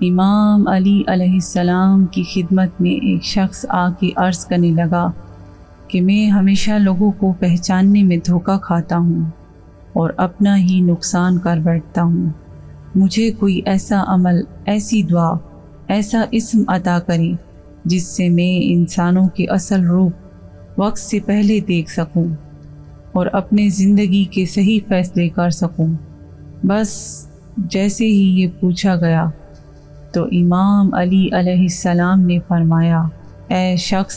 امام علی علیہ السلام کی خدمت میں ایک شخص آ کے عرض کرنے لگا کہ میں ہمیشہ لوگوں کو پہچاننے میں دھوکہ کھاتا ہوں اور اپنا ہی نقصان کر بیٹھتا ہوں۔ مجھے کوئی ایسا عمل، ایسی دعا، ایسا اسم عطا کریں جس سے میں انسانوں کے اصل روپ وقت سے پہلے دیکھ سکوں اور اپنے زندگی کے صحیح فیصلے کر سکوں۔ بس جیسے ہی یہ پوچھا گیا تو امام علی علیہ السلام نے فرمایا، اے شخص،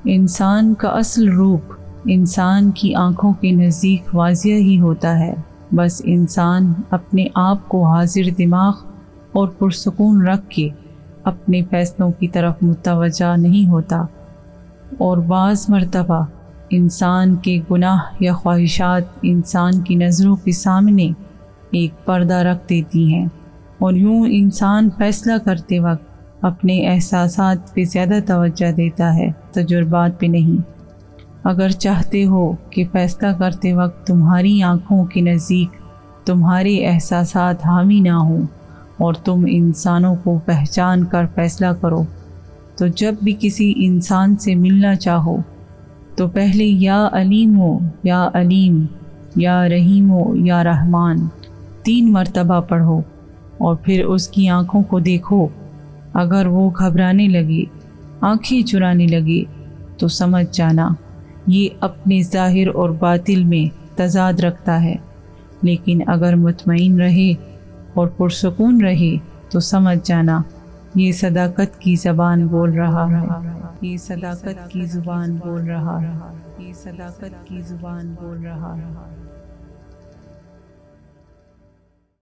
انسان کا اصل روپ انسان کی آنکھوں کے نزدیک واضح ہی ہوتا ہے، بس انسان اپنے آپ کو حاضر دماغ اور پرسکون رکھ کے اپنے فیصلوں کی طرف متوجہ نہیں ہوتا، اور بعض مرتبہ انسان کے گناہ یا خواہشات انسان کی نظروں کے سامنے ایک پردہ رکھ دیتی ہیں، اور یوں انسان فیصلہ کرتے وقت اپنے احساسات پہ زیادہ توجہ دیتا ہے، تجربات پہ نہیں۔ اگر چاہتے ہو کہ فیصلہ کرتے وقت تمہاری آنکھوں کے نزدیک تمہارے احساسات حاوی نہ ہوں اور تم انسانوں کو پہچان کر فیصلہ کرو، تو جب بھی کسی انسان سے ملنا چاہو تو پہلے یا علیم ہو یا علیم، یا رحیم ہو یا رحمان 3 مرتبہ پڑھو، اور پھر اس کی آنکھوں کو دیکھو۔ اگر وہ گھبرانے لگے، آنکھیں چرانے لگے تو سمجھ جانا یہ اپنے ظاہر اور باطل میں تضاد رکھتا ہے، لیکن اگر مطمئن رہے اور پرسکون رہے تو سمجھ جانا یہ صداقت کی زبان بول رہا ہے، یہ صداقت کی زبان بول رہا ہے، یہ صداقت کی زبان بول رہا ہے۔